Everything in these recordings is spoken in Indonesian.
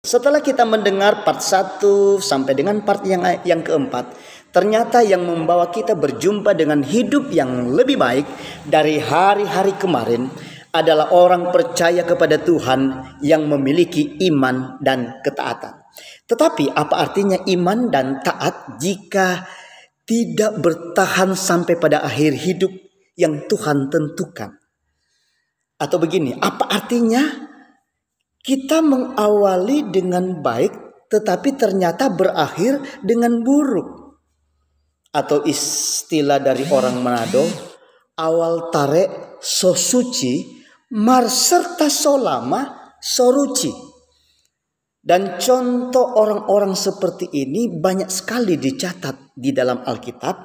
Setelah kita mendengar part 1 sampai dengan part yang keempat, ternyata yang membawa kita berjumpa dengan hidup yang lebih baik dari hari-hari kemarin adalah orang percaya kepada Tuhan yang memiliki iman dan ketaatan. Tetapi apa artinya iman dan taat jika tidak bertahan sampai pada akhir hidup yang Tuhan tentukan? Atau begini, apa artinya kita mengawali dengan baik tetapi ternyata berakhir dengan buruk? Atau istilah dari orang Manado, awal tarik so suci, mar serta so lama so ruci. Dan contoh orang-orang seperti ini banyak sekali dicatat di dalam Alkitab.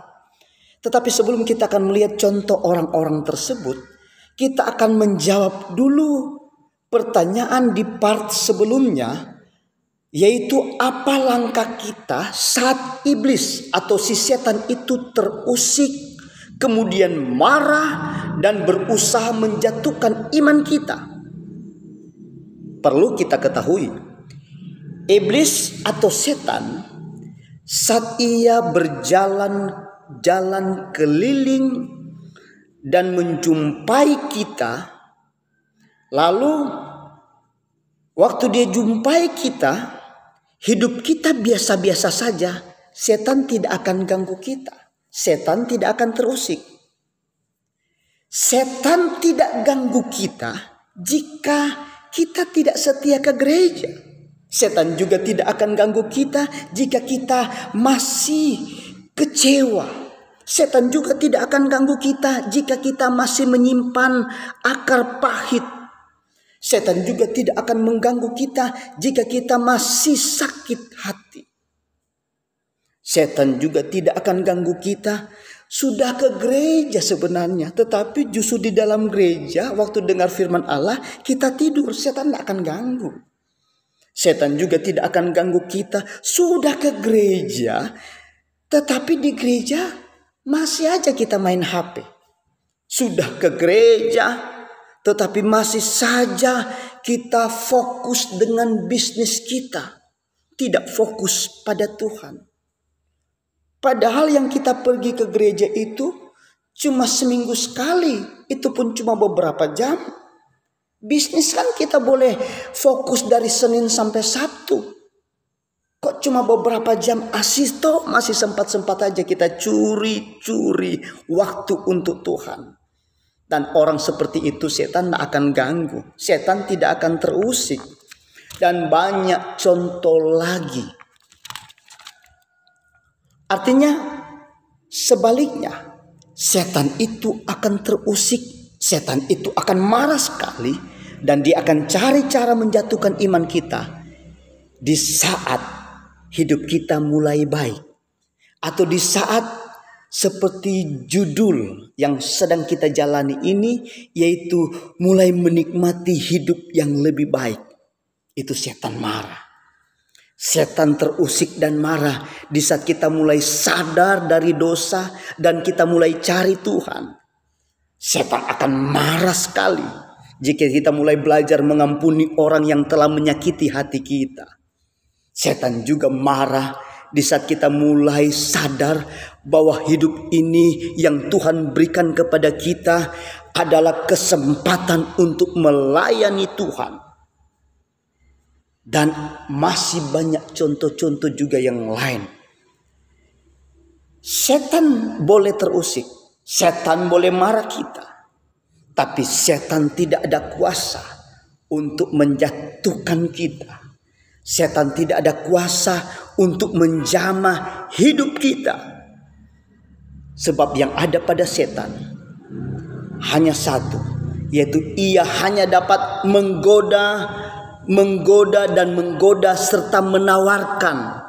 Tetapi sebelum kita akan melihat contoh orang-orang tersebut, kita akan menjawab dulu pertanyaan di part sebelumnya, yaitu apa langkah kita saat iblis atau si setan itu terusik, kemudian marah dan berusaha menjatuhkan iman kita. Perlu kita ketahui, iblis atau setan saat ia berjalan keliling dan menjumpai kita, lalu waktu dia jumpai kita, hidup kita biasa-biasa saja, setan tidak akan ganggu kita. Setan tidak akan terusik. Setan tidak ganggu kita jika kita tidak setia ke gereja. Setan juga tidak akan ganggu kita jika kita masih kecewa. Setan juga tidak akan ganggu kita jika kita masih menyimpan akar pahit. Setan juga tidak akan mengganggu kita jika kita masih sakit hati. Setan juga tidak akan ganggu kita sudah ke gereja sebenarnya, tetapi justru di dalam gereja waktu dengar firman Allah kita tidur, setan tidak akan ganggu. Setan juga tidak akan ganggu kita sudah ke gereja, tetapi di gereja masih aja kita main HP. Sudah ke gereja, tetapi masih saja kita fokus dengan bisnis kita, tidak fokus pada Tuhan. Padahal yang kita pergi ke gereja itu cuma seminggu sekali, itu pun cuma beberapa jam. Bisnis kan kita boleh fokus dari Senin sampai Sabtu. Kok cuma beberapa jam asisto, masih sempat-sempat aja kita curi-curi waktu untuk Tuhan. Dan orang seperti itu setan tidak akan ganggu. Setan tidak akan terusik. Dan banyak contoh lagi. Artinya sebaliknya, setan itu akan terusik. Setan itu akan marah sekali. Dan dia akan cari cara menjatuhkan iman kita. Di saat hidup kita mulai baik. Atau di saat seperti judul yang sedang kita jalani ini, yaitu mulai menikmati hidup yang lebih baik. Itu setan marah. Setan terusik dan marah di saat kita mulai sadar dari dosa dan kita mulai cari Tuhan. Setan akan marah sekali jika kita mulai belajar mengampuni orang yang telah menyakiti hati kita. Setan juga marah di saat kita mulai sadar bahwa hidup ini yang Tuhan berikan kepada kita adalah kesempatan untuk melayani Tuhan. Dan masih banyak contoh-contoh juga yang lain. Setan boleh terusik, setan boleh marah kita, tapi setan tidak ada kuasa untuk menjatuhkan kita. Setan tidak ada kuasa untuk menjamah hidup kita. Sebab yang ada pada setan hanya satu, yaitu ia hanya dapat menggoda dan menggoda serta menawarkan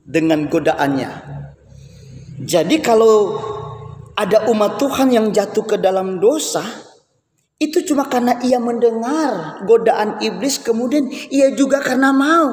dengan godaannya. Jadi kalau ada umat Tuhan yang jatuh ke dalam dosa, itu cuma karena ia mendengar godaan iblis, kemudian ia juga karena mau.